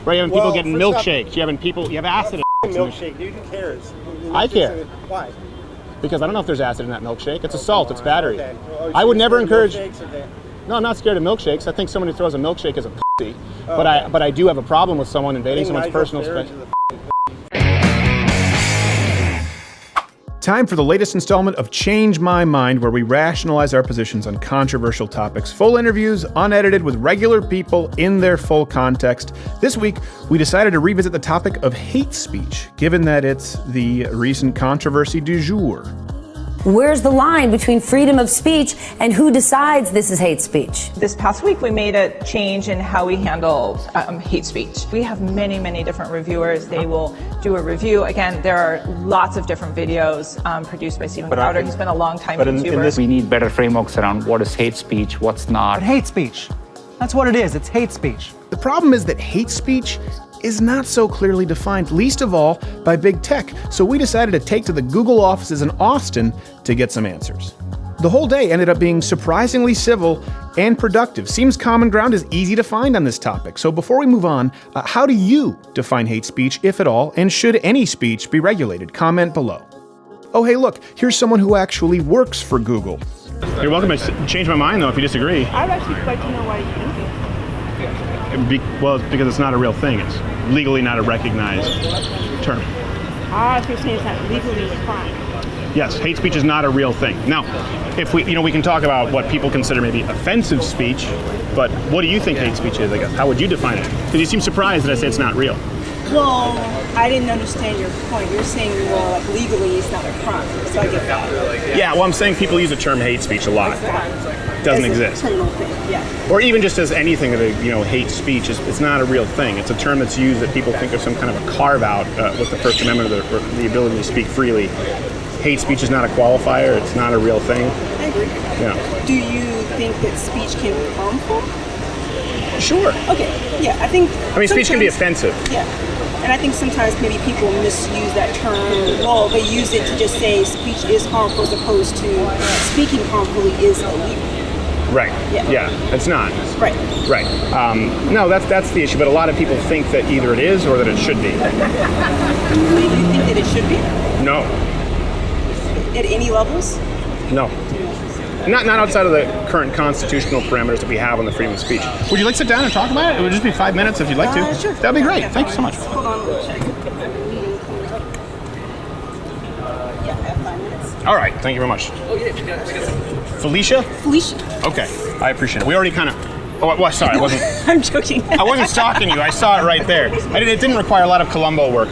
Right, you having people getting milkshakes. You have acid in milkshake, dude. Who cares? I care. Why? Because I don't know if there's acid in that milkshake. It's a salt. It's battery. Okay. Well, I would never encourage. Okay. No, I'm not scared of milkshakes. I think someone who throws a milkshake is a pussy. But I do have a problem with someone invading someone's personal space. Time for the latest installment of Change My Mind, where we rationalize our positions on controversial topics. Full interviews, unedited, with regular people in their full context. This week, we decided to revisit the topic of hate speech, given that it's the recent controversy du jour. Where's the line between freedom of speech and who decides this is hate speech? This past week, we made a change in how we handle hate speech. We have many, many different reviewers. They will do a review. Again, there are lots of different videos produced by StevenCrowder. He's been a long time YouTuber. In this, we need better frameworks around what is hate speech, what's not. But hate speech, that's what it is. It's hate speech. The problem is that hate speech is not so clearly defined, least of all by big tech. So we decided to take to the Google offices in Austin to get some answers. The whole day ended up being surprisingly civil and productive. Seems common ground is easy to find on this topic. So before we move on, how do you define hate speech, if at all, and should any speech be regulated? Comment below. Oh, hey, look, here's someone who actually works for Google. You're welcome to change my mind, though, if you disagree. I'd actually like to know why you think it. Well, it's because it's not a real thing. It's legally not a recognized term. If you're saying it's not legally a crime. Yes, hate speech is not a real thing. Now, if we can talk about what people consider maybe offensive speech, but what do you think hate speech is, I guess? How would you define it? Because you seem surprised that I say it's not real. Well, I didn't understand your point. You're saying, well, like legally it's not a crime, so I get that. Yeah, well, I'm saying people use the term hate speech a lot. Doesn't exist. Criminal thing, yeah. Or even just as anything that hate speech it's not a real thing. It's a term that's used that people think of some kind of a carve out with the First Amendment, or the ability to speak freely. Hate speech is not a qualifier. It's not a real thing. I agree. Yeah. Do you think that speech can be harmful? Sure. Okay. Yeah, I think. I mean, speech can be offensive. Yeah. And I think sometimes maybe people misuse that term. Well, they use it to just say speech is harmful as opposed to speaking harmfully is illegal. Right. Yeah. It's not. Right. Right. No, that's the issue. But a lot of people think that either it is or that it should be. Do you think that it should be? No. At any levels? No. Not outside of the current constitutional parameters that we have on the freedom of speech. Would you like to sit down and talk about it? It would just be 5 minutes if you'd like to. Sure. That'd be great. Thank you so much. Hold on, we'll check. Yeah, I have 5 minutes. All right. Thank you very much. Felicia? Felicia. Okay. I appreciate it. We already kind of... Oh, well, sorry, I wasn't... I'm joking. I wasn't stalking you. I saw it right there. It didn't require a lot of Columbo work.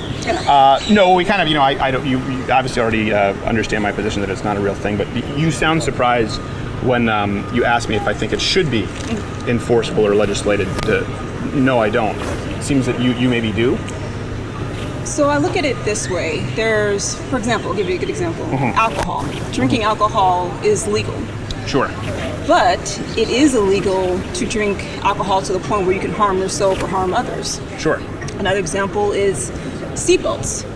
No, we kind of, I don't. You obviously already understand my position that it's not a real thing. But you sound surprised when you ask me if I think it should be enforceable or legislated. No, I don't. It seems that you maybe do. So I look at it this way. There's, for example, I'll give you a good example. Alcohol. Drinking alcohol is legal. Sure. But it is illegal to drink alcohol to the point where you can harm yourself or harm others. Sure. Another example is seatbelts.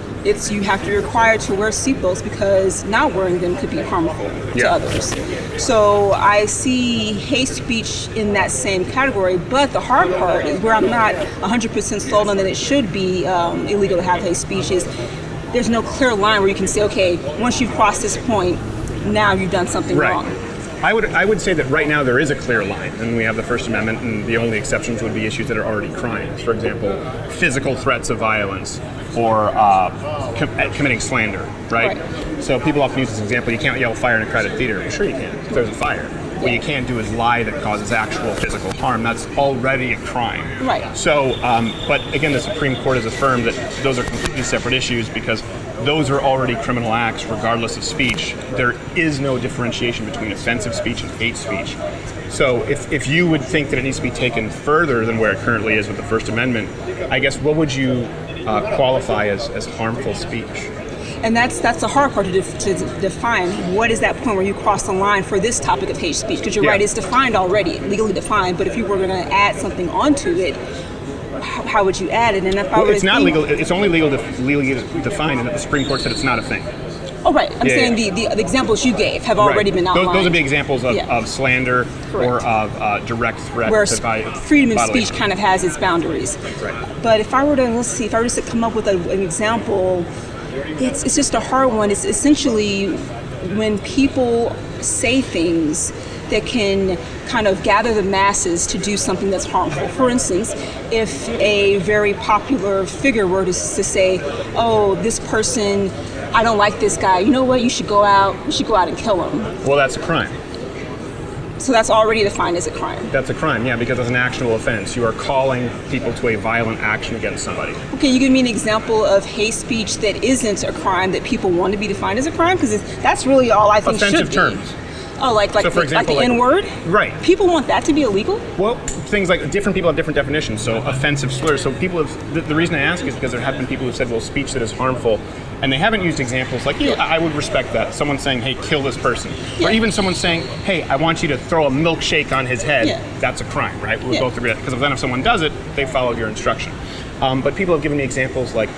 You have to be required to wear seatbelts because not wearing them could be harmful to others. So I see hate speech in that same category, but the hard part is where I'm not 100% sold on that it should be illegal to have hate speech is there's no clear line where you can say, okay, once you've crossed this point, now you've done something wrong. I would say that right now there is a clear line, and we have the First Amendment, and the only exceptions would be issues that are already crimes. For example, physical threats of violence or committing slander, right? So people often use this example, you can't yell fire in a crowded theater. Well, sure you can, if there's a fire. What you can't do is lie that causes actual physical harm. That's already a crime. Right. So, but again, the Supreme Court has affirmed that those are completely separate issues because those are already criminal acts regardless of speech. There is no differentiation between offensive speech and hate speech. So if you would think that it needs to be taken further than where it currently is with the First Amendment, I guess what would you qualify as harmful speech? And that's the hard part to define. What is that point where you cross the line for this topic of hate speech? Because you're right, it's defined already, legally defined. But if you were going to add something onto it, how would you add it? And if I it's not legal. It's only legally defined, and the Supreme Court said it's not a thing. Oh, right. I'm saying the examples you gave have already been outlined. Those would be examples of, Yeah. of slander or of direct threat. Where to freedom of bodily speech harm. kind of has its boundaries. Right. But if I were to come up with an example, it's just a hard one. It's essentially when people say things that can kind of gather the masses to do something that's harmful. For instance, if a very popular figure were to say, "Oh, this person, I don't like this guy. You know what? You should go out and kill him." Well, that's a crime. So that's already defined as a crime. That's a crime, yeah, because it's an actionable offense. You are calling people to a violent action against somebody. Okay, you give me an example of hate speech that isn't a crime that people want to be defined as a crime? Because that's really all I think Offensive should be. terms. Oh, like So for example, the like- N-word? Right. People want that to be illegal? Well, things like different people have different definitions. So offensive slurs. So people have. The reason I ask is because there have been people who said, well, speech that is harmful, and they haven't used examples like you. Yeah. I would respect that. Someone saying, hey, kill this person, Yeah. or even someone saying, hey, I want you to throw a milkshake on his head. Yeah. That's a crime, right? We Yeah. both agree because then if someone does it, they followed your instruction. But people have given me examples like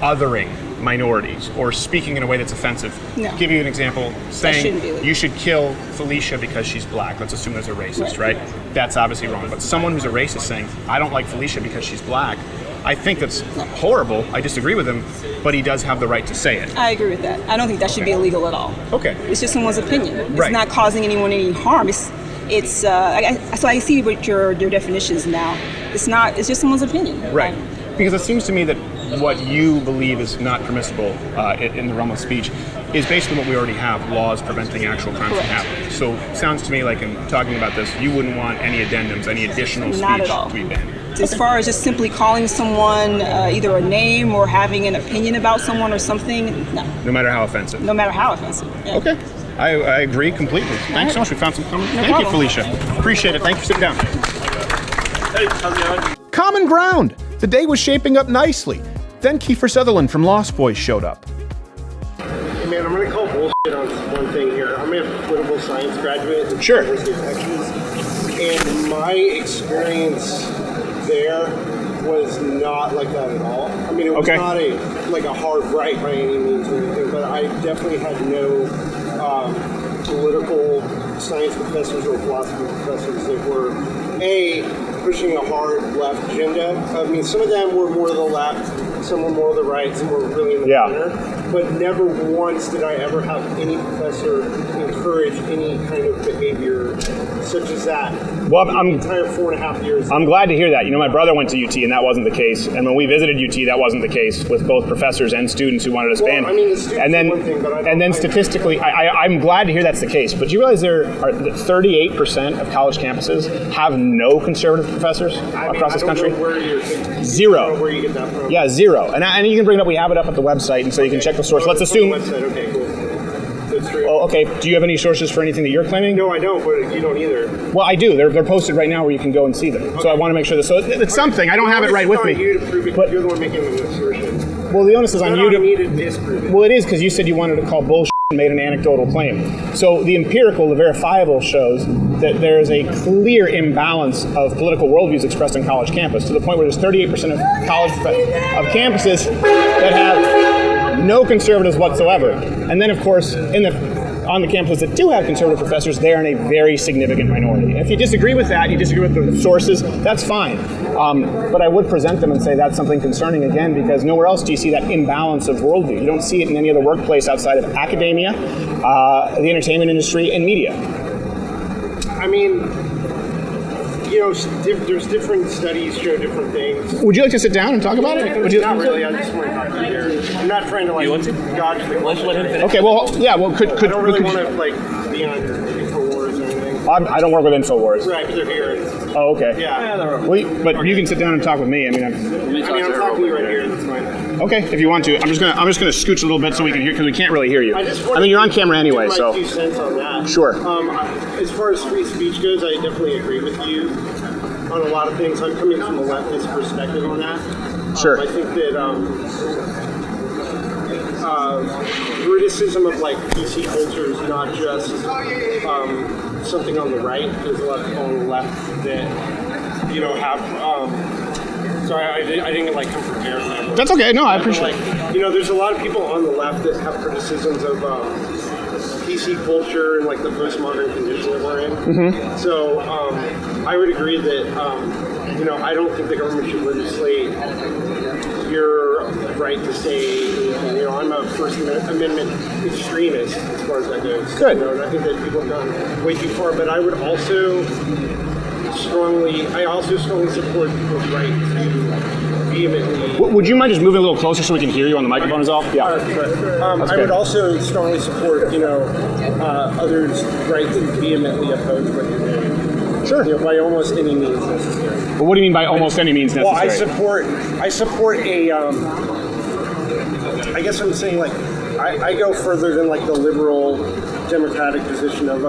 othering minorities or speaking in a way that's offensive. No. Give you an example, saying shouldn't be legal. you should kill Felicia because she's black. Let's assume there's a racist, Right. right? That's obviously wrong. But someone who's a racist saying, I don't like Felicia because she's black, I think that's horrible. I disagree with him, but he does have the right to say it. I agree with that. I don't think that should be illegal at all. Okay. It's just someone's opinion. It's Right. not causing anyone any harm. So I see what your definition is now. It's just someone's opinion. Right. Because it seems to me that what you believe is not permissible in the realm of speech is basically what we already have, laws preventing actual crimes from Correct. happening. So it sounds to me like in talking about this, you wouldn't want any addendums, any additional Not speech at all. to be banned. As far as just simply calling someone either a name or having an opinion about someone or something, no. No matter how offensive. No matter how offensive. Yeah. Okay. I agree completely. Thanks so much. We found some common. Thank problem. you, Felicia. Appreciate it. Thank you for sitting down. Hey, how's it going? Common ground. The day was shaping up nicely. Then Kiefer Sutherland from Lost Boys showed up. Hey man, I'm going to call bullshit on one thing here. I'm a political science graduate at the Sure. University of Texas, and my experience there was not like that at all. I mean, it was Okay. not a hard right by any means or anything, but I definitely had no political science professors or philosophy professors that were pushing a hard left agenda. I mean, some of them were more to the left, some were more to the right, some were really in the center. But never once did I ever have any professor encourage any kind of behavior such as that. Well, the entire 4.5 years. I'm glad to hear that. You know, my brother went to UT and that wasn't the case. And when we visited UT, that wasn't the case with both professors and students who wanted to band. Well, I mean, the students and then, are one thing, but and then statistically, I'm glad to hear that's the case. But do you realize there are 38% of college campuses have no conservative professors across this country? I don't know where you're thinking. Zero. I don't know where you get that from. Yeah, zero. And you can bring it up. We have it up at the website, and so you can check the source. Let's It's on the assume. website. Okay, cool. That's true. Oh, okay. Do you have any sources for anything that you're claiming? No, I don't, but you don't either. Well, I do. They're posted right now where you can go and see them. So I want to make sure that. So it's something. I don't have it right with me. You to prove it, But- you're the one making the assertion. Well, the onus is on Not you to. on me to disprove it. Well, it is because you said you wanted to call bullshit and made an anecdotal claim. So the empirical, the verifiable shows that there is a clear imbalance of political worldviews expressed on college campus to the point where there's 38% of campuses that have no conservatives whatsoever. And then, of course, on the campuses that do have conservative professors, they are in a very significant minority. And if you disagree with that, you disagree with the sources, that's fine. But I would present them and say that's something concerning again, because nowhere else do you see that imbalance of worldview. You don't see it in any other workplace outside of academia, the entertainment industry, and media. I mean, you know, there's different studies show different things. Would you like to sit down and talk about it? Would you? Not really. I just want to talk to you here. I'm not trying to dodge the question. Okay. Well, yeah. Well, could I don't really want to be on InfoWars or anything. I don't work with InfoWars. Right, but they're here. Oh, okay. Yeah. Well, but you can sit down and talk with me. I mean, I'm talking to you right here. That's fine. okay, if you want to. I'm just gonna scooch a little bit so we can hear, because we can't really hear you. I just I mean, you're on camera anyway, my so 2 cents on that. Sure. As far as free speech goes, I definitely agree with you on a lot of things. I'm coming from a leftist perspective on that. Sure. I think that criticism of like PC culture is not just something on the right. There's a lot of people on the left that have Sorry, I didn't like come prepared. That's okay. No, I appreciate it. Like, there's a lot of people on the left that have criticisms of PC culture and like the postmodern condition that we're in. Mm-hmm. So I would agree that I don't think the government should legislate your right to say I'm a First Amendment extremist as far as that goes. Good. And I think that people have gone way too far. But I would also strongly support people's right to vehemently. Would you mind just moving a little closer so we can hear you on the microphone as well? Yeah. I would also strongly support, others' right to vehemently oppose what you're doing. Sure. By almost any means necessary. Well, what do you mean by almost any means necessary? Well, I support a. I guess I'm saying I go further than like the liberal democratic position of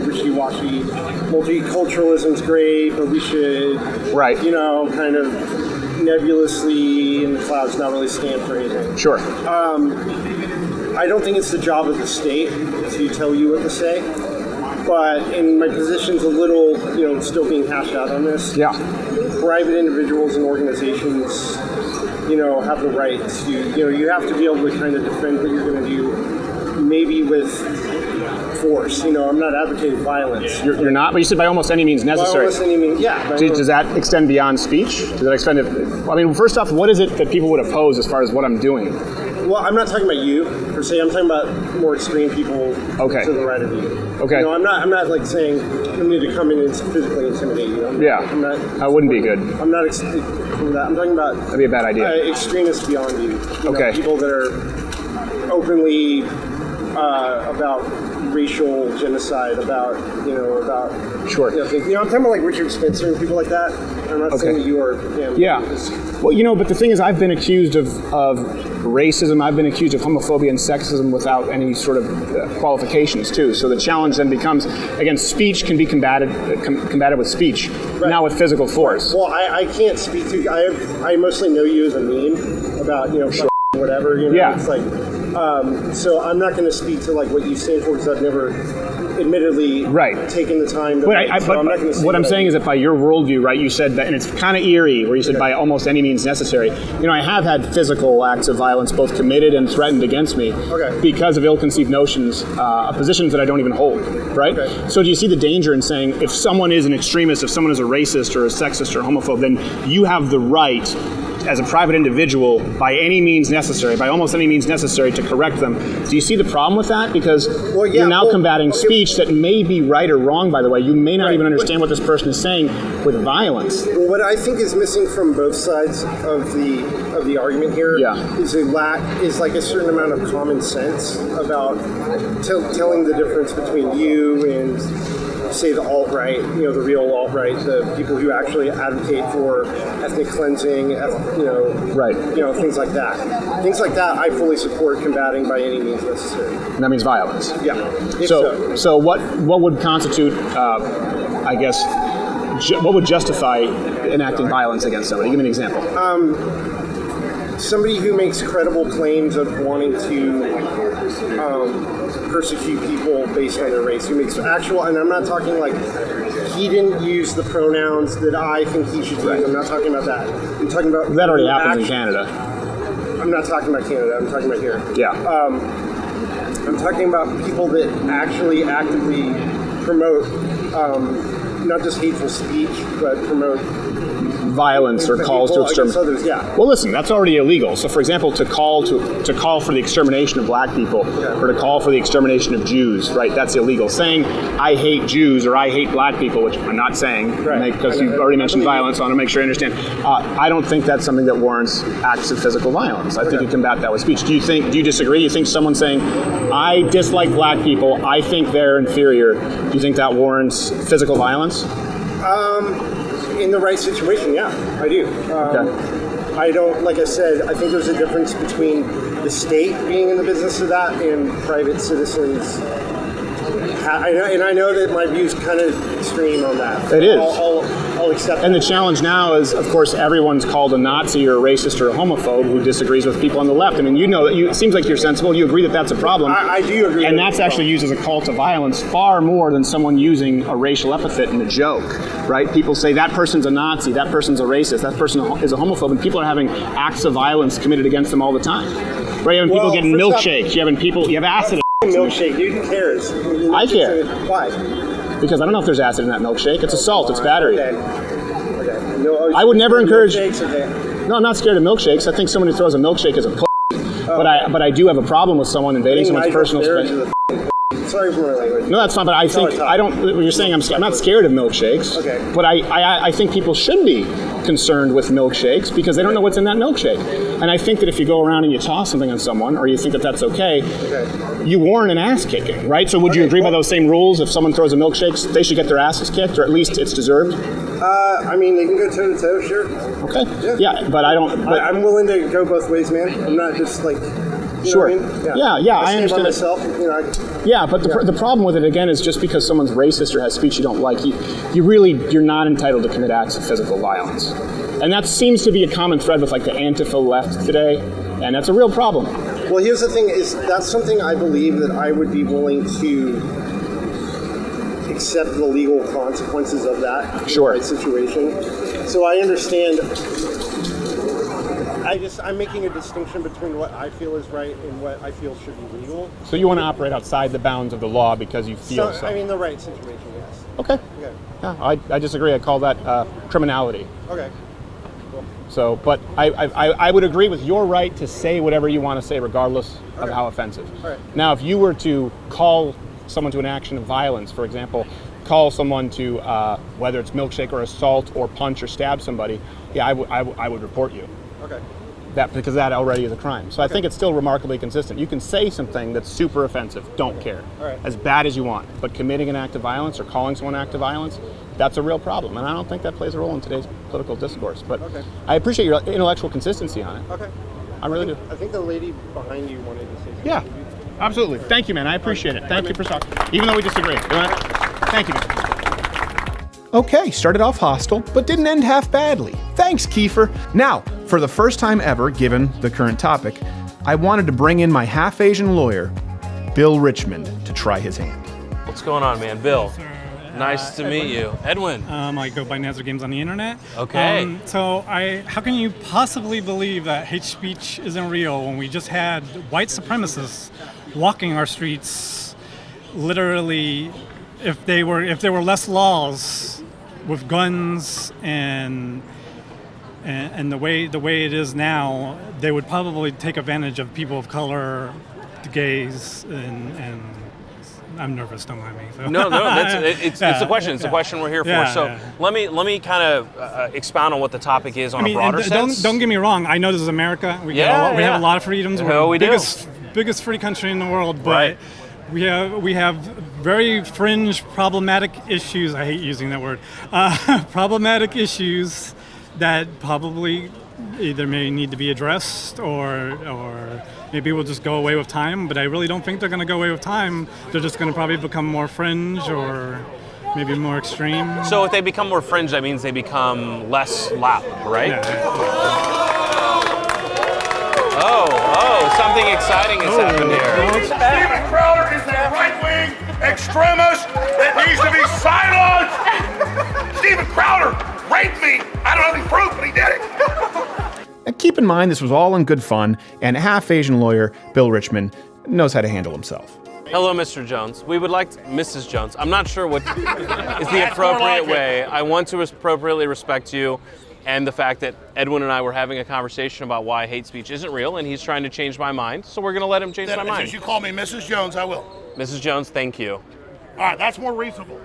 wishy-washy. Multiculturalism's great, but we should, right? Kind of nebulously in the clouds, not really stand for anything. Sure. I don't think it's the job of the state to tell you what to say. But, and my position's a little, still being hashed out on this. Yeah. Private individuals and organizations, have the right to, you have to be able to kind of defend what you're going to do, maybe with force. I'm not advocating violence. You're not, but you said by almost any means necessary. By almost any means, yeah. Does that extend beyond speech? Does that extend it? I mean, first off, what is it that people would oppose as far as what I'm doing? Well, I'm not talking about you per se. I'm talking about more extreme people to the right of you. Okay. I'm not like saying you need to come in and physically intimidate you. Yeah. I'm not. That wouldn't be good. I'm not. I'm talking about. That'd be a bad idea. Extremists beyond you. Okay. People that are openly about racial genocide, about. Sure. I'm talking about like Richard Spencer and people like that. I'm not saying that you are. Yeah. Well, but the thing is, I've been accused of racism. I've been accused of homophobia and sexism without any sort of qualifications too. So the challenge then becomes, again, speech can be combated with speech, right. Now with physical force. Well, I can't speak to. I mostly know you as a meme about sure. Whatever. Yeah. It's like. So I'm not going to speak to like what you stand for because I've never, admittedly, taken the time. To, but what I'm saying is that by your worldview, right? You said that, and it's kind of eerie, where you said by almost any means necessary. I have had physical acts of violence, both committed and threatened against me, because of ill-conceived notions, positions that I don't even hold, right? Okay. So do you see the danger in saying if someone is an extremist, if someone is a racist or a sexist or a homophobe, then you have the right, as a private individual, by any means necessary, by almost any means necessary, to correct them. Do you see the problem with that? Because you're now combating speech that may be right or wrong, by the way. You may not even understand what this person is saying with violence. Well, what I think is missing from both sides of the argument here is like a certain amount of common sense about telling the difference between you and say the alt-right, the real alt-right, the people who actually advocate for ethnic cleansing, things like that. Things like that I fully support combating by any means necessary. And that means violence. Yeah. So what would constitute, what would justify enacting violence against somebody? Give me an example. Somebody who makes credible claims of wanting to persecute people based on their race, who makes actual, and I'm not talking like he didn't use the pronouns that I think he should use. I'm not talking about that. I'm talking about that already happens in Canada. I'm not talking about Canada. I'm talking about here. Yeah. I'm talking about people that actually actively promote not just hateful speech, but promote violence or calls to exterminate. Well, listen, that's already illegal. So, for example, to call for the extermination of black people or to call for the extermination of Jews, right? That's illegal. Saying I hate Jews or I hate black people, which I'm not saying, because you've already mentioned violence, so I want to make sure I understand. I don't think that's something that warrants acts of physical violence. I think you combat that with speech. Do you disagree? You think someone saying I dislike black people, I think they're inferior, do you think that warrants physical violence? In the right situation, yeah, I do. I don't, like I said, I think there's a difference between the state being in the business of that and private citizens. And I know that my view is kind of extreme on that. It is. I'll accept And that. the challenge now is, of course, everyone's called a Nazi or a racist or a homophobe who disagrees with people on the left. I mean, you know that it seems like you're sensible. You agree that that's a problem. I do agree. And that that's it's a actually used as a call to violence far more than someone using a racial epithet in a joke, right? People say that person's a Nazi, that person's a racist, that person is a homophobe, and people are having acts of violence committed against them all the time. Right? You're having people getting milkshakes. You're having people. You have acid. milkshake, dude. Who cares? I care. Why? Because I don't know if there's acid in that milkshake. It's a salt. It's battery. Okay. Okay. No, I would never encourage. milkshakes, okay. No, I'm not scared of milkshakes. I think someone who throws a milkshake is a but I do have a problem with someone invading someone's personal space. Sorry for my language. No, that's fine. But I think I don't. You're saying I'm not scared of milkshakes. Okay. But I think people should be concerned with milkshakes because they don't know what's in that milkshake. And I think that if you go around and you toss something on someone, or you think that that's okay, you warrant an ass kicking, right? So would you agree by those same rules? If someone throws a milkshake, they should get their asses kicked, or at least it's deserved. I mean, they can go toe to toe, sure. Okay. Yeah, but I don't. But I'm willing to go both ways, man. I'm not just like. You sure. know what I mean? Yeah, I I understand. myself, you know, yeah, but the problem with it again is just because someone's racist or has speech you don't like, you're not entitled to commit acts of physical violence, and that seems to be a common thread with like the Antifa left today, and that's a real problem. Well, here's the thing: is that's something I believe that I would be willing to accept the legal consequences of that situation. So I understand. I'm making a distinction between what I feel is right and what I feel should be legal. So you want to operate outside the bounds of the law because you feel so. I mean, the right situation, yes. Okay. Okay. Yeah, I disagree. I call that criminality. Okay. Cool. So, but I would agree with your right to say whatever you want to say, regardless of how offensive. All right. Now, if you were to call someone to an action of violence, for example, call someone to whether it's milkshake or assault or punch or stab somebody, yeah, I would report you. Okay. Because that already is a crime. So I think it's still remarkably consistent. You can say something that's super offensive, don't care, as bad as you want, but committing an act of violence or calling someone an act of violence, that's a real problem. And I don't think that plays a role in today's political discourse. But I appreciate your intellectual consistency on it. Okay. I really do. I think the lady behind you wanted to say something. Yeah, absolutely. Thank you, man. I appreciate it. Thank you for talking. Even though we disagree. Thank you, man. Okay, started off hostile, but didn't end half badly. Thanks, Kiefer. Now, for the first time ever, given the current topic, I wanted to bring in my half-Asian lawyer, Bill Richmond, to try his hand. What's going on, man? Bill. Nice to meet you. Edwin. I go by Nazar Games on the internet. Okay. How can you possibly believe that hate speech isn't real when we just had white supremacists walking our streets? Literally, if there were less laws with guns and the way it is now, they would probably take advantage of people of color, gays, and I'm nervous. Don't mind me. So. No, it's a question. It's a question we're here for. So let me kind of expound on what the topic is on a broader sense. Don't get me wrong. I know this is America. We have a lot of freedoms. We're the biggest free country in the world, but we have very fringe problematic issues. I hate using that word. Problematic issues that probably either may need to be addressed or maybe we'll just go away with time, but I really don't think they're going to go away with time. They're just going to probably become more fringe or maybe more extreme. So if they become more fringe, that means they become less loud, right? Oh, something exciting has happened here. StevenCrowder is a right-wing extremist that needs to be silenced! StevenCrowder raped me! I don't have any proof, but he did it! Now, keep in mind, this was all in good fun, and half-Asian lawyer Bill Richmond knows how to handle himself. Hello, Mr. Jones. We would like to, Mrs. Jones. I'm not sure what is the appropriate way. I want to appropriately respect you and the fact that Edwin and I were having a conversation about why hate speech isn't real, and he's trying to change my mind, so we're going to let him change my mind. If you call me Mrs. Jones, I will. Mrs. Jones, thank you. All right, that's more reasonable.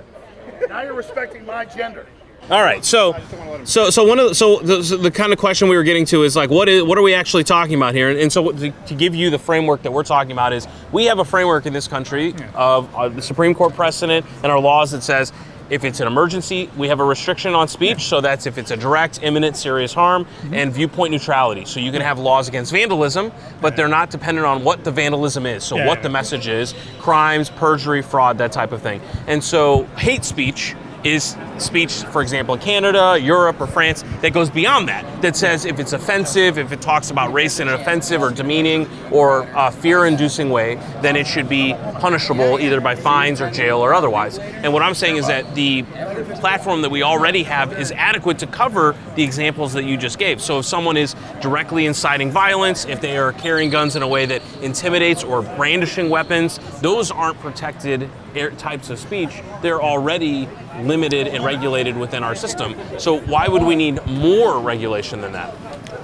Now you're respecting my gender. All right, so the kind of question we were getting to is like, what are we actually talking about here? And so to give you the framework that we're talking about is we have a framework in this country of the Supreme Court precedent and our laws that says if it's an emergency, we have a restriction on speech. So that's if it's a direct, imminent, serious harm, and viewpoint neutrality. So you can have laws against vandalism, but they're not dependent on what the vandalism is. So what the message is, crimes, perjury, fraud, that type of thing. And so hate speech is speech, for example, in Canada, Europe, or France, that goes beyond that says if it's offensive, if it talks about race in an offensive or demeaning or fear-inducing way, then it should be punishable either by fines or jail or otherwise. And what I'm saying is that the platform that we already have is adequate to cover the examples that you just gave. So if someone is directly inciting violence, if they are carrying guns in a way that intimidates or brandishing weapons, those aren't protected types of speech. They're already limited and regulated within our system. So why would we need more regulation than that?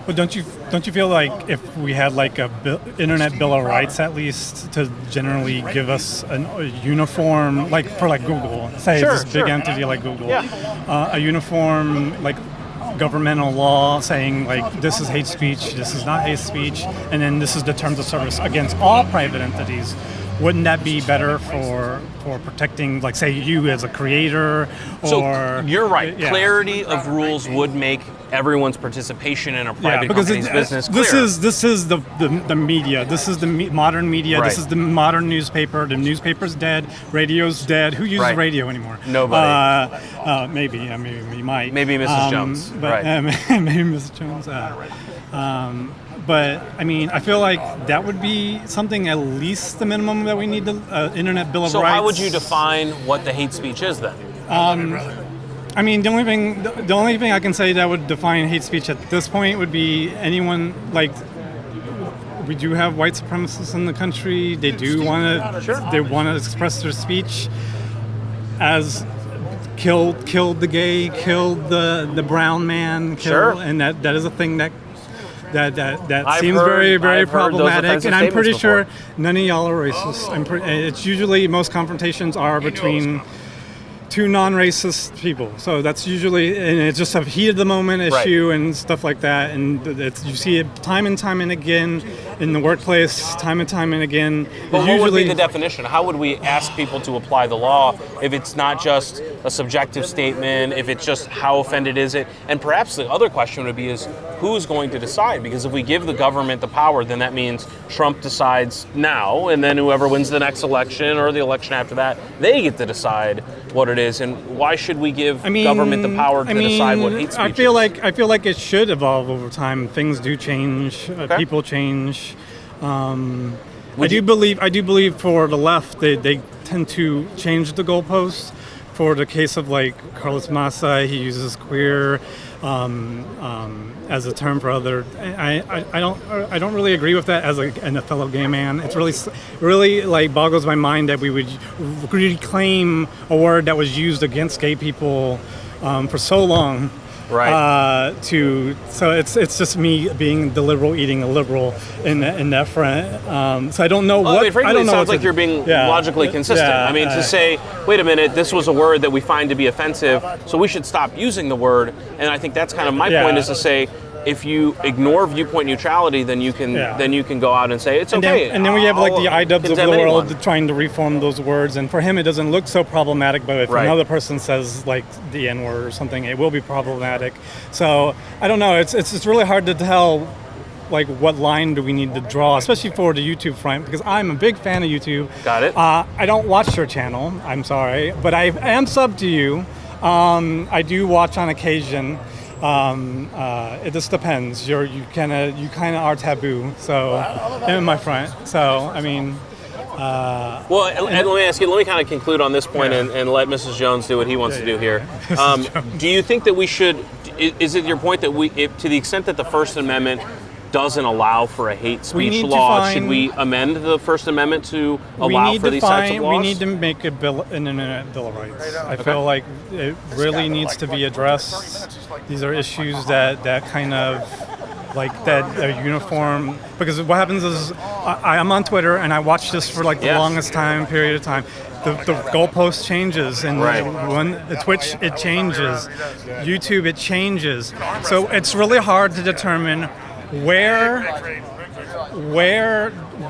But don't you feel like if we had like internet bill of rights at least to generally give us a uniform, like for like Google, say this big entity like Google, a uniform like governmental law saying like this is hate speech, this is not hate speech, and then this is the terms of service against all private entities. Wouldn't that be better for protecting, like, say, you as a creator? Or so you're right. Yeah. Clarity of rules would make everyone's participation in a private company's business clear. This is the media. This is the modern media. Right. This is the modern newspaper. The newspaper's dead. Radio's dead. Who uses radio anymore? Nobody. Maybe. I mean, we might. Maybe Mrs. Jones. But, maybe Mrs. Jones. But I mean, I feel like that would be something at least the minimum that we need, the Internet Bill of Rights. So how would you define what the hate speech is then? I mean, the only thing I can say that would define hate speech at this point would be anyone, like, we do have white supremacists in the country. They do want to express their speech as killed the gay, killed the brown man, and that is a thing that seems very, very problematic, and I'm pretty sure none of y'all are racist. It's usually most confrontations are between two non-racist people, so that's usually, and it's just a heat of the moment issue and stuff like that, and you see it time and time and again in the workplace, time and time and again. But what would be the definition? How would we ask people to apply the law if it's not just a subjective statement, if it's just how offended is it? And perhaps the other question would be is who's going to decide? Because if we give the government the power, then that means Trump decides now, and then whoever wins the next election or the election after that, they get to decide what it is. And why should we give government the power to decide what hate speech I feel like it should evolve over time. Things do change. People change. I do believe for the left, they tend to change the goalposts. For the case of like Carlos Massa, he uses queer as a term for other. I don't really agree with that as a fellow gay man. It's really like boggles my mind that we would reclaim a word that was used against gay people for so long. Right. So it's just me being the liberal eating a liberal in that front. So I don't know what. Frankly, I don't know. It sounds like you're being logically consistent. I mean, to say, wait a minute, this was a word that we find to be offensive, so we should stop using the word. And I think that's kind of my point, is to say, if you ignore viewpoint neutrality, then you can go out and say it's okay. And then we have like the IDubs of the world trying to reform those words, and for him it doesn't look so problematic. But if another person says like the N-word or something, it will be problematic. So I don't know. It's really hard to tell. Like, what line do we need to draw, especially for the YouTube front, because I'm a big fan of YouTube. Got it. I don't watch your channel. I'm sorry, but I am sub to you. I do watch on occasion. It just depends. You kind of are taboo. So in my front. So I mean. Well, and let me ask you. Let me kind of conclude on this point and let Mrs. Jones do what he wants to do here. Do you think that we should? Is it your point that to the extent that the First Amendment doesn't allow for a hate speech law, should we amend the First Amendment to allow for these types of laws? We need to make an Internet Bill of Rights. I feel like it really needs to be addressed. These are issues that kind of like that are uniform, because what happens is I'm on Twitter and I watch this for like the longest period of time. The goalpost changes, and when the Twitch it changes, YouTube it changes. So it's really hard to determine where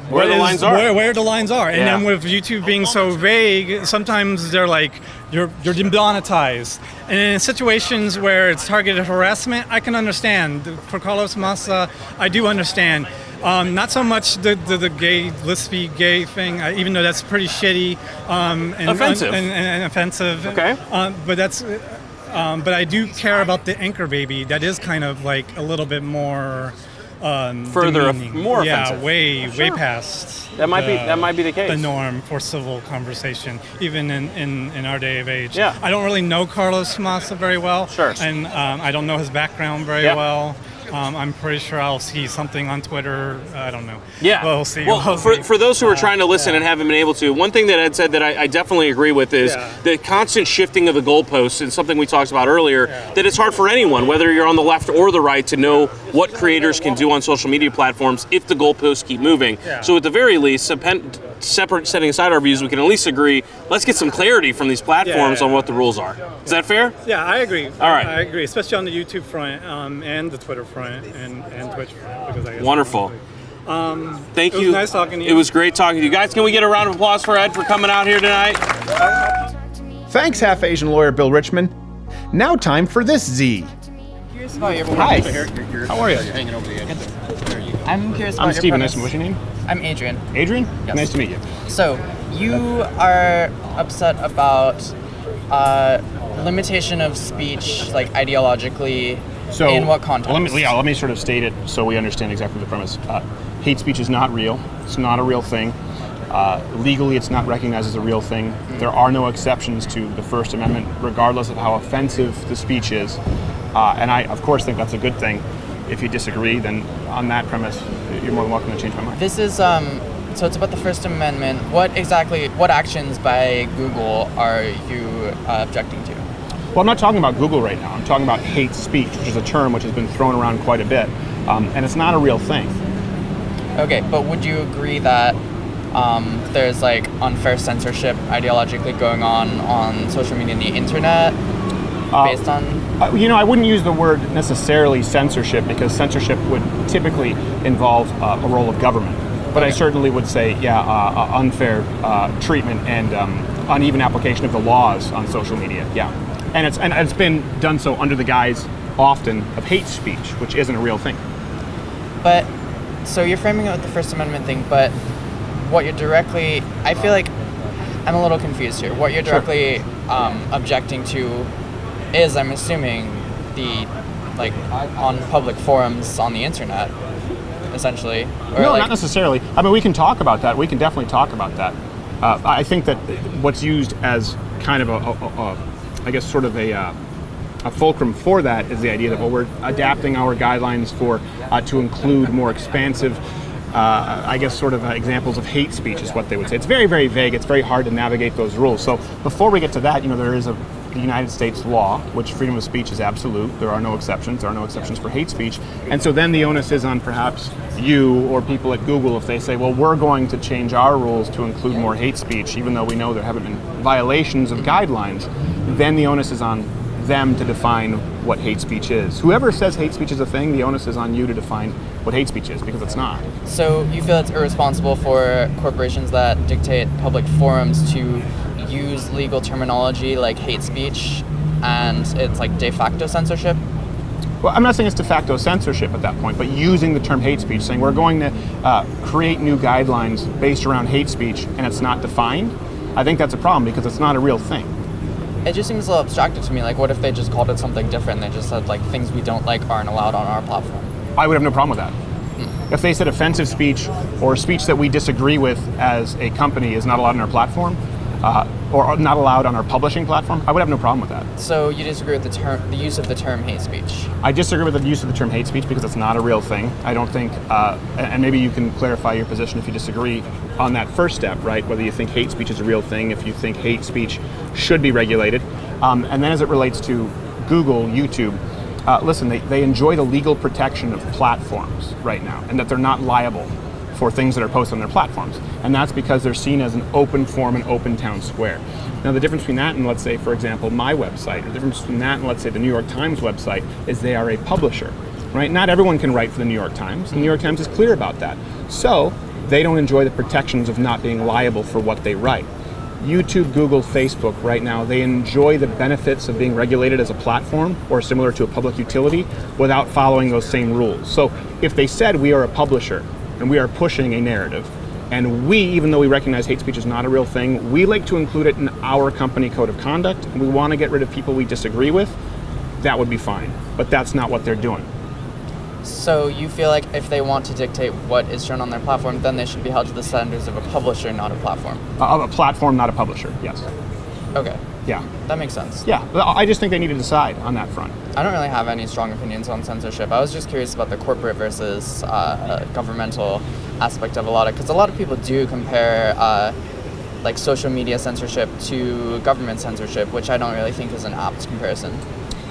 the lines are. And then with YouTube being so vague, sometimes they're like, you're demonetized. And in situations where it's targeted harassment, I can understand. For Carlos Massa, I do understand. Not so much the gay, lispy gay thing, even though that's pretty shitty and offensive. And offensive. Okay. But I do care about the anchor baby. That is kind of like a little bit more further, demeaning. more yeah, offensive. way past. That might be the case. The norm for civil conversation, even in our day of age. Yeah. I don't really know Carlos Massa very well. Sure. And I don't know his background very well. I'm pretty sure I'll see something on Twitter. I don't know. Yeah. We'll see. Well, for those who are trying to listen and haven't been able to, one thing that Ed said that I definitely agree with is the constant shifting of the goalposts, and something we talked about earlier, that it's hard for anyone, whether you're on the left or the right, to know what creators can do on social media platforms if the goalposts keep moving. So at the very least, setting aside our views, we can at least agree, let's get some clarity from these platforms on what the rules are. Is that fair? Yeah, I agree. All right. I agree, especially on the YouTube front and the Twitter front and Twitch front. Because I guess wonderful. Thank you. It was nice talking to you. It was great talking to you guys. Can we get a round of applause for Ed for coming out here tonight? Thanks, half-Asian lawyer Bill Richmond. Now time for this Z. Hi. How are you? I'm curious about I'm your Steven. premise. Nice to meet you. What's your name? I'm Adrian. Adrian? Yes. Nice to meet you. So, you are upset about limitation of speech, like ideologically, So, in what context? Let me sort of state it so we understand exactly the premise. Hate speech is not real. It's not a real thing. Legally, it's not recognized as a real thing. There are no exceptions to the First Amendment, regardless of how offensive the speech is. And I, of course, think that's a good thing. If you disagree, then on that premise, you're more than welcome to change my mind. This is, so it's about the First Amendment. What actions by Google are you objecting to? Well, I'm not talking about Google right now. I'm talking about hate speech, which is a term which has been thrown around quite a bit. And it's not a real thing. Okay, but would you agree that there's like unfair censorship ideologically going on social media and the internet based on? I wouldn't use the word necessarily censorship, because censorship would typically involve a role of government. But I certainly would say, unfair treatment and uneven application of the laws on social media. Yeah, and it's been done so under the guise often of hate speech, which isn't a real thing. But so you're framing it with the First Amendment thing, but what you're directly, I feel like I'm a little confused here. What you're directly objecting to is, I'm assuming, the on public forums on the internet, essentially. Or no, not necessarily. I mean, we can talk about that. We can definitely talk about that. I think that what's used as kind of a fulcrum for that is the idea that we're adapting our guidelines to include more expansive, examples of hate speech is what they would say. It's very, very vague. It's very hard to navigate those rules. So before we get to that, there is the United States law, which freedom of speech is absolute. There are no exceptions. There are no exceptions for hate speech. And so then the onus is on perhaps you or people at Google if they say, well, we're going to change our rules to include more hate speech, even though we know there haven't been violations of guidelines. Then the onus is on them to define what hate speech is. Whoever says hate speech is a thing, the onus is on you to define what hate speech is, because it's not. So you feel it's irresponsible for corporations that dictate public forums to use legal terminology like hate speech, and it's like de facto censorship? Well, I'm not saying it's de facto censorship at that point, but using the term hate speech, saying we're going to create new guidelines based around hate speech and it's not defined, I think that's a problem because it's not a real thing. It just seems a little abstracted to me. Like, what if they just called it something different? They just said, like, things we don't like aren't allowed on our platform. I would have no problem with that. If they said offensive speech or speech that we disagree with as a company is not allowed on our platform, or not allowed on our publishing platform, I would have no problem with that. So you disagree with the use of the term hate speech? I disagree with the use of the term hate speech because it's not a real thing. I don't think, and maybe you can clarify your position if you disagree on that first step, right? Whether you think hate speech is a real thing, if you think hate speech should be regulated. And then as it relates to Google, YouTube, listen, they enjoy the legal protection of platforms right now, and that they're not liable for things that are posted on their platforms. And that's because they're seen as an open forum and open town square. Now the difference between that and, let's say, for example, my website, or the difference between that and, let's say, the New York Times website is they are a publisher, right? Not everyone can write for the New York Times. The New York Times is clear about that. So they don't enjoy the protections of not being liable for what they write. YouTube, Google, Facebook right now, they enjoy the benefits of being regulated as a platform or similar to a public utility without following those same rules. So if they said we are a publisher and we are pushing a narrative. And we, even though we recognize hate speech is not a real thing, we like to include it in our company code of conduct, and we want to get rid of people we disagree with. That would be fine, but that's not what they're doing. So you feel like if they want to dictate what is shown on their platform, then they should be held to the standards of a publisher, not a platform? A platform, not a publisher, yes. Okay. Yeah. That makes sense. Yeah, I just think they need to decide on that front. I don't really have any strong opinions on censorship. I was just curious about the corporate versus governmental aspect of a lot of, because a lot of people do compare like social media censorship to government censorship, which I don't really think is an apt comparison.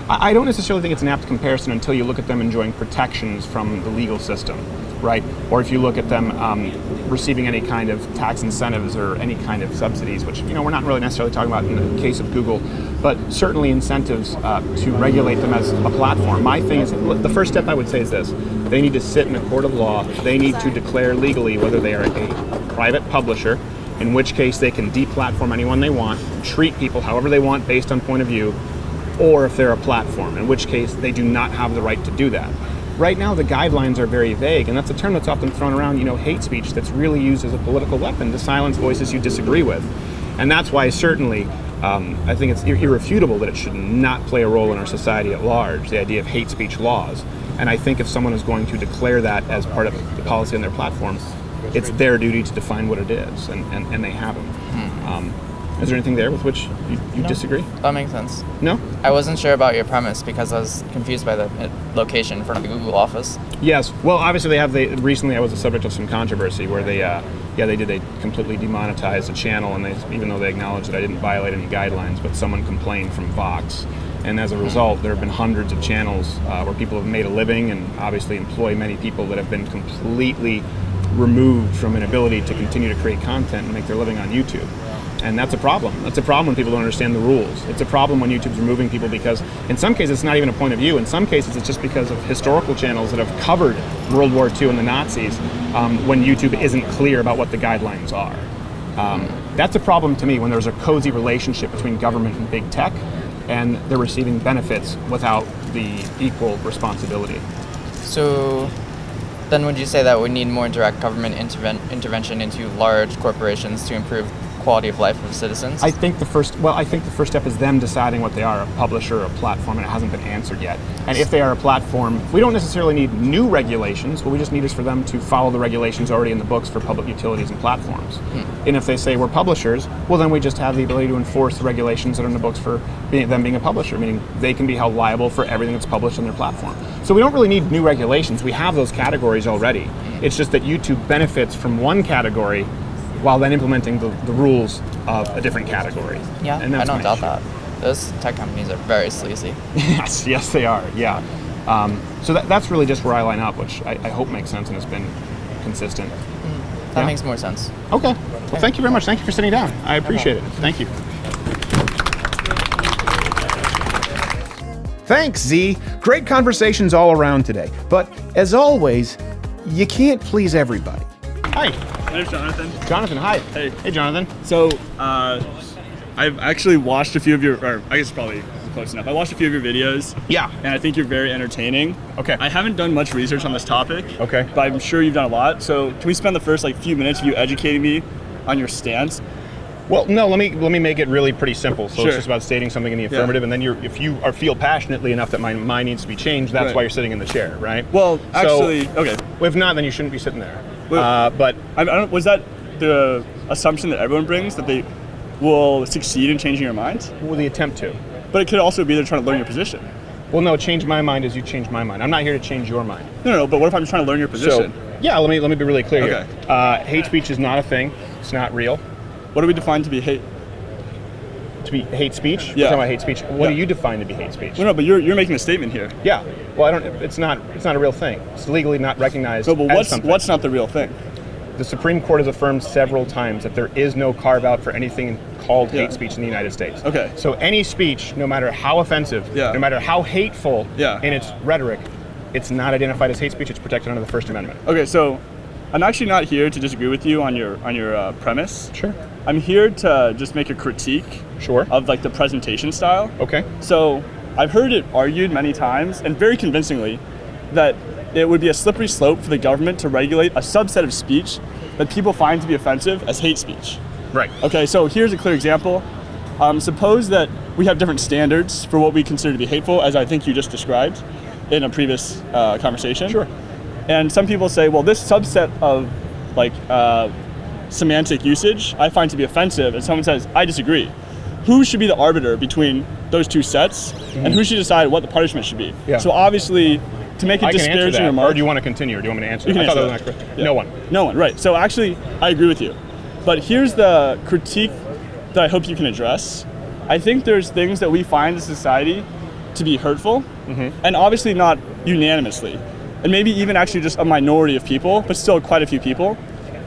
I don't necessarily think it's an apt comparison until you look at them enjoying protections from the legal system, right? Or if you look at them receiving any kind of tax incentives or any kind of subsidies, which, you know, we're not really necessarily talking about in the case of Google, but certainly incentives to regulate them as a platform. My thing is, the first step I would say is this: they need to sit in a court of law. They need to declare legally whether they are a private publisher, in which case they can deplatform anyone they want, treat people however they want based on point of view, or if they're a platform, in which case they do not have the right to do that. Right now, the guidelines are very vague, and that's a term that's often thrown around, you know, hate speech, that's really used as a political weapon to silence voices you disagree with. And that's why certainly I think it's irrefutable that it should not play a role in our society at large, the idea of hate speech laws. And I think if someone is going to declare that as part of the policy on their platform, it's their duty to define what it is, and they haven't. Is there anything there with which you disagree? That makes sense. No? I wasn't sure about your premise because I was confused by the location in front of the Google office. Yes. Well, obviously recently I was the subject of some controversy where they completely demonetized a channel, and even though they acknowledged that I didn't violate any guidelines, but someone complained from Vox. And as a result, there have been hundreds of channels where people have made a living and obviously employ many people that have been completely removed from an ability to continue to create content and make their living on YouTube. And that's a problem. That's a problem when people don't understand the rules. It's a problem when YouTube's removing people because in some cases it's not even a point of view. In some cases it's just because of historical channels that have covered World War II and the Nazis when YouTube isn't clear about what the guidelines are. That's a problem to me when there's a cozy relationship between government and big tech and they're receiving benefits without the equal responsibility. So then would you say that we need more direct government intervention into large corporations to improve quality of life of citizens? I think the first step is them deciding what they are, a publisher or a platform, and it hasn't been answered yet. And if they are a platform, we don't necessarily need new regulations. What we just need is for them to follow the regulations already in the books for public utilities and platforms. And if they say we're publishers, well then we just have the ability to enforce the regulations that are in the books for them being a publisher, meaning they can be held liable for everything that's published on their platform. So we don't really need new regulations. We have those categories already. It's just that YouTube benefits from one category while then implementing the rules of a different category. Yeah, and that's I don't doubt that. Those tech companies are very sleazy. yes, they are, yeah. So that's really just where I line up, which I hope makes sense and has been consistent. That makes more sense. Okay. Well, thank you very much. Thank you for sitting down. I appreciate it. Thank you. Thanks, Z. Great conversations all around today. But as always, you can't please everybody. Hi. My name's Jonathan. Jonathan, hi. Hey. Hey, Jonathan. So, I've actually watched a few of your, or I guess probably close enough. I watched a few of your videos. Yeah. And I think you're very entertaining. Okay. I haven't done much research on this topic. Okay. But I'm sure you've done a lot. So, can we spend the first few minutes of you educating me on your stance? Well, no. Let me make it really pretty simple. So Sure. It's just about stating something in the affirmative, and then if you feel passionately enough that my mind needs to be changed, that's Right. why you're sitting in the chair, right? Well, actually, okay. If not, then you shouldn't be sitting there. Well, but I don't, was that the assumption that everyone brings, that they will succeed in changing your mind? Well, the attempt to. But it could also be they're trying to learn your position. Well, no. Change my mind as you change my mind. I'm not here to change your mind. No. But what if I'm trying to learn your position? So, yeah. Let me be really clear here. Hate speech is not a thing. It's not real. What do we define to be hate? To be hate speech? Yeah. We're talking about hate speech. What do you define to be hate speech? No, but you're making a statement here. Yeah. Well, it's not a real thing. It's legally not recognized. No, but as something. what's not the real thing? The Supreme Court has affirmed several times that there is no carve out for anything called hate speech in the United States. Okay. So any speech, no matter how offensive, no matter how hateful in its rhetoric, it's not identified as hate speech. It's protected under the First Amendment. Okay, so I'm actually not here to disagree with you on your premise. Sure. I'm here to just make a critique. Sure. Of the presentation style. Okay. So I've heard it argued many times and very convincingly that it would be a slippery slope for the government to regulate a subset of speech that people find to be offensive as hate speech. Right. Okay, so here's a clear example. Suppose that we have different standards for what we consider to be hateful, as I think you just described in a previous conversation. Sure. And some people say, well, this subset of like semantic usage I find to be offensive, and someone says, I disagree. Who should be the arbiter between those two sets, and who should decide what the punishment should be? Yeah. So obviously, to make a disparaging remark. Or do you want to continue, or do you want me to answer You that? can I thought answer that was that. next question. Yeah. No one. No one, right. So actually, I agree with you. But here's the critique that I hope you can address. I think there's things that we find in society to be hurtful, and obviously not unanimously, and maybe even actually just a minority of people, but still quite a few people.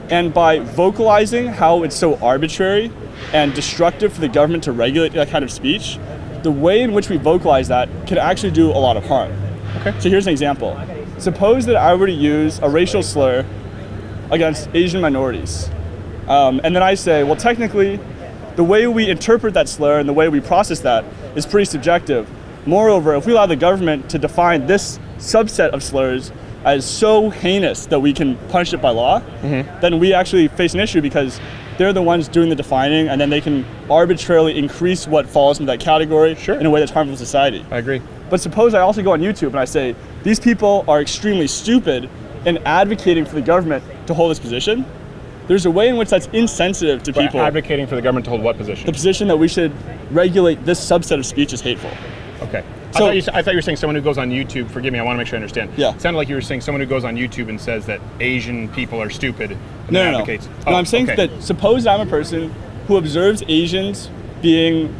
And by vocalizing how it's so arbitrary and destructive for the government to regulate that kind of speech, the way in which we vocalize that can actually do a lot of harm. Okay. So here's an example. Suppose that I were to use a racial slur against Asian minorities. And then I say, well, technically, the way we interpret that slur and the way we process that is pretty subjective. Moreover, if we allow the government to define this subset of slurs as so heinous that we can punish it by law, then we actually face an issue because they're the ones doing the defining, and then they can arbitrarily increase what falls into that category in a way that's harmful to society. I agree. But suppose I also go on YouTube and I say, these people are extremely stupid in advocating for the government to hold this position. There's a way in which that's insensitive to people. Advocating for the government to hold what position? The position that we should regulate this subset of speech as hateful. Okay. So, I thought you were saying someone who goes on YouTube, forgive me, I want to make sure I understand. Yeah. It sounded like you were saying someone who goes on YouTube and says that Asian people are stupid and No. advocates. No, I'm saying that suppose I'm a person who observes Asians being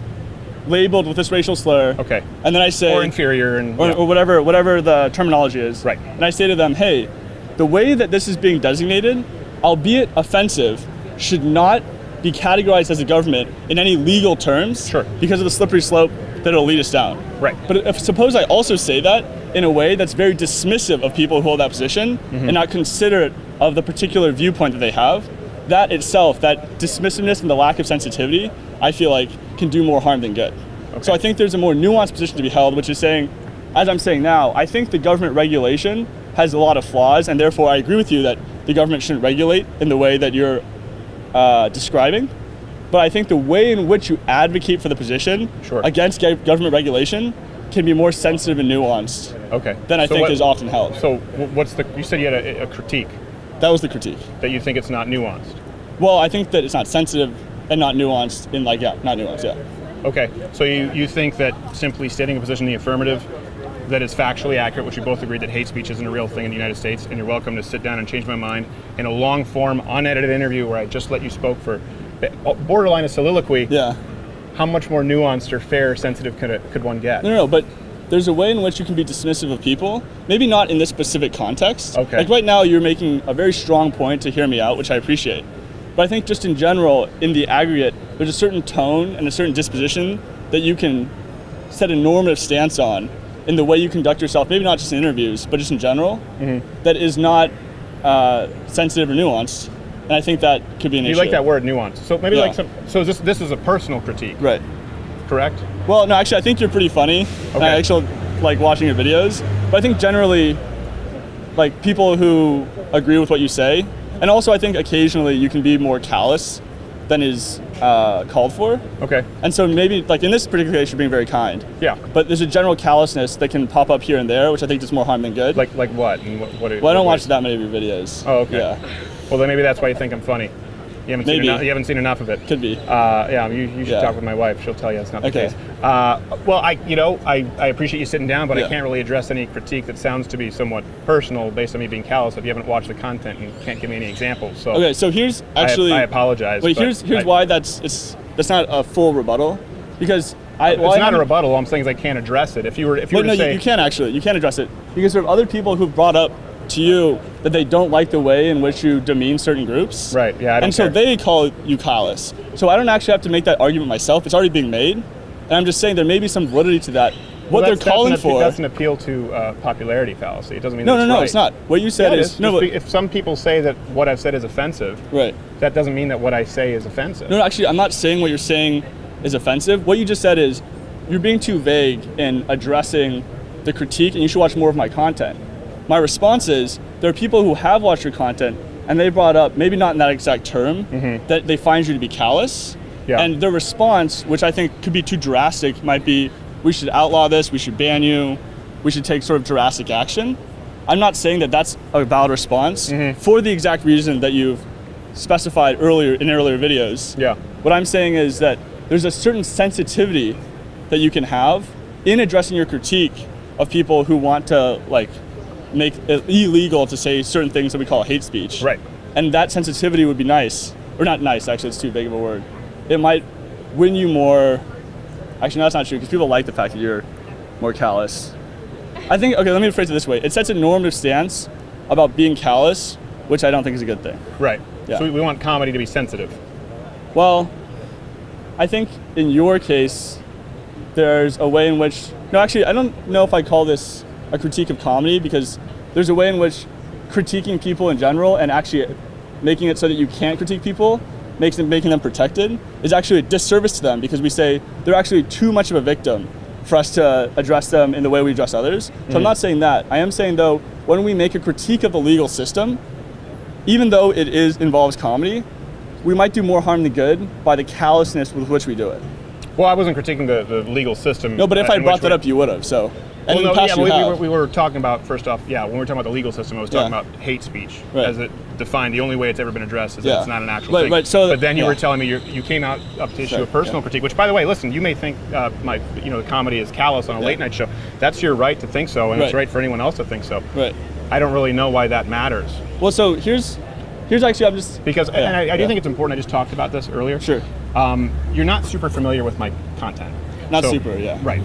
labeled with this racial slur. Okay. And then I say, or inferior, and or whatever the terminology is. Right. And I say to them, hey, the way that this is being designated, albeit offensive, should not be categorized as a government in any legal terms. Sure. Because of the slippery slope that it'll lead us down. Right. But if suppose I also say that in a way that's very dismissive of people who hold that position and not considerate of the particular viewpoint that they have, that itself, that dismissiveness and the lack of sensitivity, I feel like can do more harm than good. Okay. So I think there's a more nuanced position to be held, which is saying, as I'm saying now, I think the government regulation has a lot of flaws, and therefore I agree with you that the government shouldn't regulate in the way that you're describing. But I think the way in which you advocate for the position against government regulation can be more sensitive and nuanced than I think is often held. So what's you said you had a critique. That was the critique. That you think it's not nuanced. Well, I think that it's not sensitive and not nuanced not nuanced, yeah. Okay, so you think that simply stating a position in the affirmative that is factually accurate, which we both agree that hate speech isn't a real thing in the United States, and you're welcome to sit down and change my mind in a long form, unedited interview where I just let you spoke for borderline a soliloquy. Yeah. How much more nuanced or fair or sensitive could one get? No, but there's a way in which you can be dismissive of people, maybe not in this specific context. Okay. Like right now you're making a very strong point to hear me out, which I appreciate. But I think just in general, in the aggregate, there's a certain tone and a certain disposition that you can set a normative stance on in the way you conduct yourself, maybe not just in interviews, but just in general, that is not sensitive or nuanced. And I think that could be an issue. You like that word, nuance. So maybe so this is a personal critique. Right. Correct? Well, no, actually, I think you're pretty funny. And I actually like watching your videos. But I think generally, like people who agree with what you say, and also I think occasionally you can be more callous than is called for. Okay. And so maybe, like in this particular case, you're being very kind. Yeah. But there's a general callousness that can pop up here and there, which I think does more harm than good. Like what? And what well, I don't watch that many of your videos. Oh, okay. Yeah. Well, then maybe that's why you think I'm funny. You haven't seen enough of it. Could be. You should talk with my wife. She'll tell you it's not the case. Well, I appreciate you sitting down, but I can't really address any critique that sounds to be somewhat personal based on me being callous if you haven't watched the content and can't give me any examples. So okay, so here's actually I apologize. But here's why that's not a full rebuttal, because it's not a rebuttal. All I'm saying is I can't address it. If you were to say you can actually address it because there are other people who've brought up to you that they don't like the way in which you demean certain groups. Right, yeah, I don't And so care. they call you callous. So I don't actually have to make that argument myself. It's already being made. And I'm just saying there may be some validity to that. What they're calling for... That's an appeal to popularity fallacy. It doesn't mean No, right. it's not. What you said is... No, if some people say that what I've said is offensive, right, that doesn't mean that what I say is offensive. No, actually, I'm not saying what you're saying is offensive. What you just said is you're being too vague in addressing the critique, and you should watch more of my content. my response is there are people who have watched your content and they brought up, maybe not in that exact term, that they find you to be callous. Yeah. And their response, which I think could be too drastic, might be, we should outlaw this, we should ban you, we should take sort of drastic action. I'm not saying that that's a valid response for the exact reason that you've specified earlier in earlier videos. Yeah. What I'm saying is that there's a certain sensitivity that you can have in addressing your critique of people who want to like make it illegal to say certain things that we call hate speech. Right. And that sensitivity would be nice, or not nice, actually, it's too big of a word. It might win you more. Actually, no, that's not true, because people like the fact that you're more callous. I think, okay, let me phrase it this way. It sets a normative stance about being callous, which I don't think is a good thing. Right. Yeah. So we want comedy to be sensitive. Well, I think in your case, there's a way in which, no, actually, I don't know if I call this a critique of comedy, because there's a way in which critiquing people in general and actually making it so that you can't critique people, making them protected, is actually a disservice to them, because we say they're actually too much of a victim for us to address them in the way we address others. So I'm not saying that. I am saying, though, when we make a critique of the legal system, even though it involves comedy, we might do more harm than good by the callousness with which we do it. Well, I wasn't critiquing the legal system. No, but if I brought that up, you would have. So, and well, in the past, we were talking about, first off, when we were talking about the legal system, I was talking about hate speech as it defined. The only way it's ever been addressed is that it's not an actual thing. Right. So, but then you were telling me you came out up to issue a personal critique, which, by the way, listen, you may think the comedy is callous on a late night show. That's your right to think so, and it's right for anyone else to think so. Right. I don't really know why that matters. Well, so here's actually, I'm just because and I do think it's important. I just talked about this earlier. Sure. You're not super familiar with my content. Not super, yeah. Right.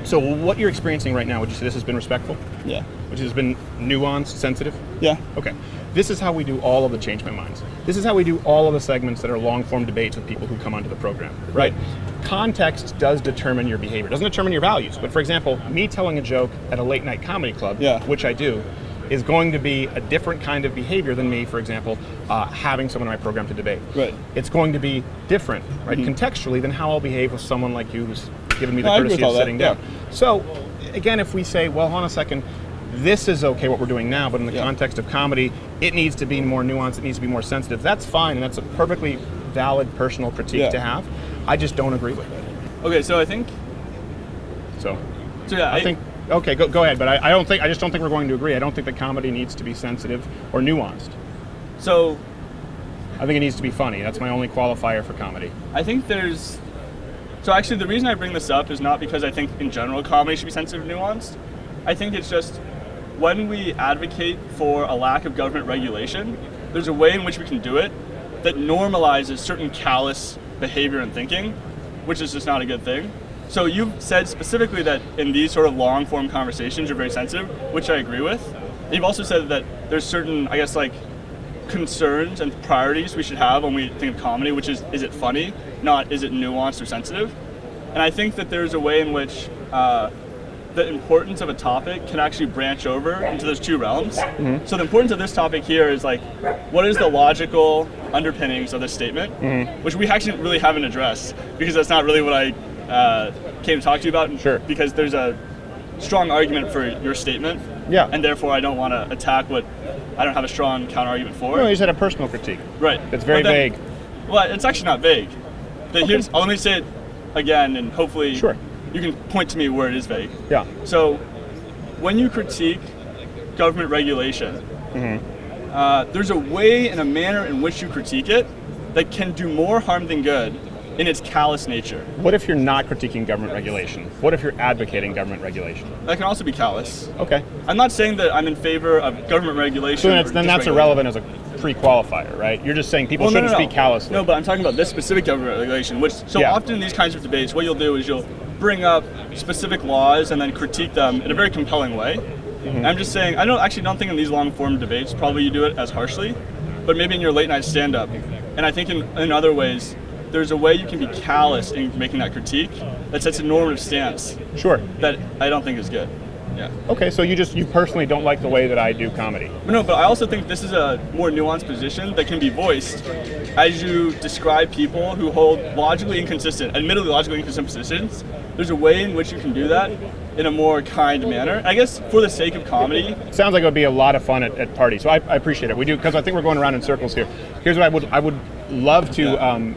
So what you're experiencing right now, would you say this has been respectful? Yeah. Which has been nuanced, sensitive? Yeah. Okay. This is how we do all of the Change My Minds. This is how we do all of the segments that are long-form debates with people who come onto the program, right? Context does determine your behavior. It doesn't determine your values. But for example, me telling a joke at a late night comedy club, which I do, is going to be a different kind of behavior than me, for example, having someone in my program to debate. Right. It's going to be different, right, contextually, than how I'll behave with someone like you who's given me the courtesy of sitting down. So, again, if we say, well, hold on a second, this is okay what we're doing now, but in the context of comedy, it needs to be more nuanced, it needs to be more sensitive. That's fine, and that's a perfectly valid personal critique to have. I just don't agree with it. Okay, so I think... So yeah, I think... Okay, go ahead, but I just don't think we're going to agree. I don't think that comedy needs to be sensitive or nuanced. So I think it needs to be funny. That's my only qualifier for comedy. I think so actually the reason I bring this up is not because I think in general comedy should be sensitive and nuanced. I think it's just when we advocate for a lack of government regulation, there's a way in which we can do it that normalizes certain callous behavior and thinking, which is just not a good thing. So you've said specifically that in these sort of long-form conversations you're very sensitive, which I agree with. You've also said that there's certain, I guess, like concerns and priorities we should have when we think of comedy, which is it funny, not is it nuanced or sensitive? And I think that there's a way in which the importance of a topic can actually branch over into those two realms. So the importance of this topic here is like, what is the logical underpinnings of this statement, which we actually really haven't addressed, because that's not really what I came to talk to you about. Sure. Because there's a strong argument for your statement. Yeah. And therefore I don't want to attack what I don't have a strong counter argument for. No, you said a personal critique. Right. It's very vague. Well, it's actually not vague. Let me say it again, and hopefully you can point to me where it is vague. Yeah. So when you critique government regulation, there's a way and a manner in which you critique it that can do more harm than good in its callous nature. What if you're not critiquing government regulation? What if you're advocating government regulation? That can also be callous. Okay. I'm not saying that I'm in favor of government regulation. So then that's irrelevant as a pre-qualifier, right? You're just saying people shouldn't speak callously. No, but I'm talking about this specific government regulation, which often in these kinds of debates, what you'll do is you'll bring up specific laws and then critique them in a very compelling way. I'm just saying, I don't think in these long-form debates, probably you do it as harshly, but maybe in your late-night stand-up. And I think in other ways, there's a way you can be callous in making that critique that sets a normative stance. Sure. That I don't think is good. Yeah. Okay, so you personally don't like the way that I do comedy. No, but I also think this is a more nuanced position that can be voiced as you describe people who hold admittedly logically inconsistent positions. There's a way in which you can do that in a more kind manner. I guess for the sake of comedy. Sounds like it would be a lot of fun at parties. So I appreciate it. We do, because I think we're going around in circles here. Here's what I would love to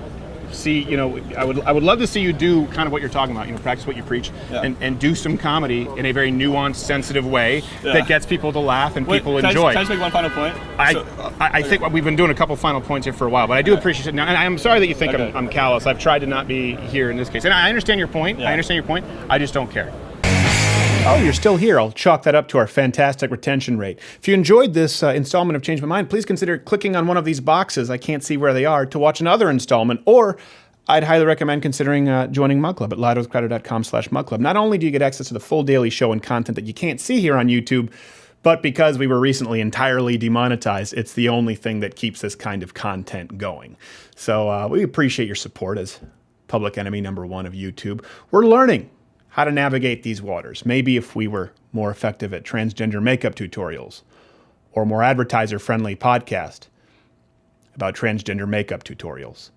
see. I would love to see you do kind of what you're talking about. Practice what you preach, and do some comedy in a very nuanced, sensitive way that gets people to laugh and people enjoy. Can I just make one final point? I think we've been doing a couple final points here for a while, but I do appreciate it. Now, and I'm sorry that you think I'm callous. I've tried to not be here in this case, and I understand your point. I understand your point. I just don't care. Oh, you're still here. I'll chalk that up to our fantastic retention rate. If you enjoyed this installment of Change My Mind, please consider clicking on one of these boxes. I can't see where they are to watch another installment, or I'd highly recommend considering joining Mug Club at louderwithcrowder.com/mugclub. Not only do you get access to the full daily show and content that you can't see here on YouTube, but because we were recently entirely demonetized, it's the only thing that keeps this kind of content going. So we appreciate your support as public enemy #1 of YouTube. We're learning how to navigate these waters. Maybe if we were more effective at transgender makeup tutorials, or a more advertiser-friendly podcast about transgender makeup tutorials.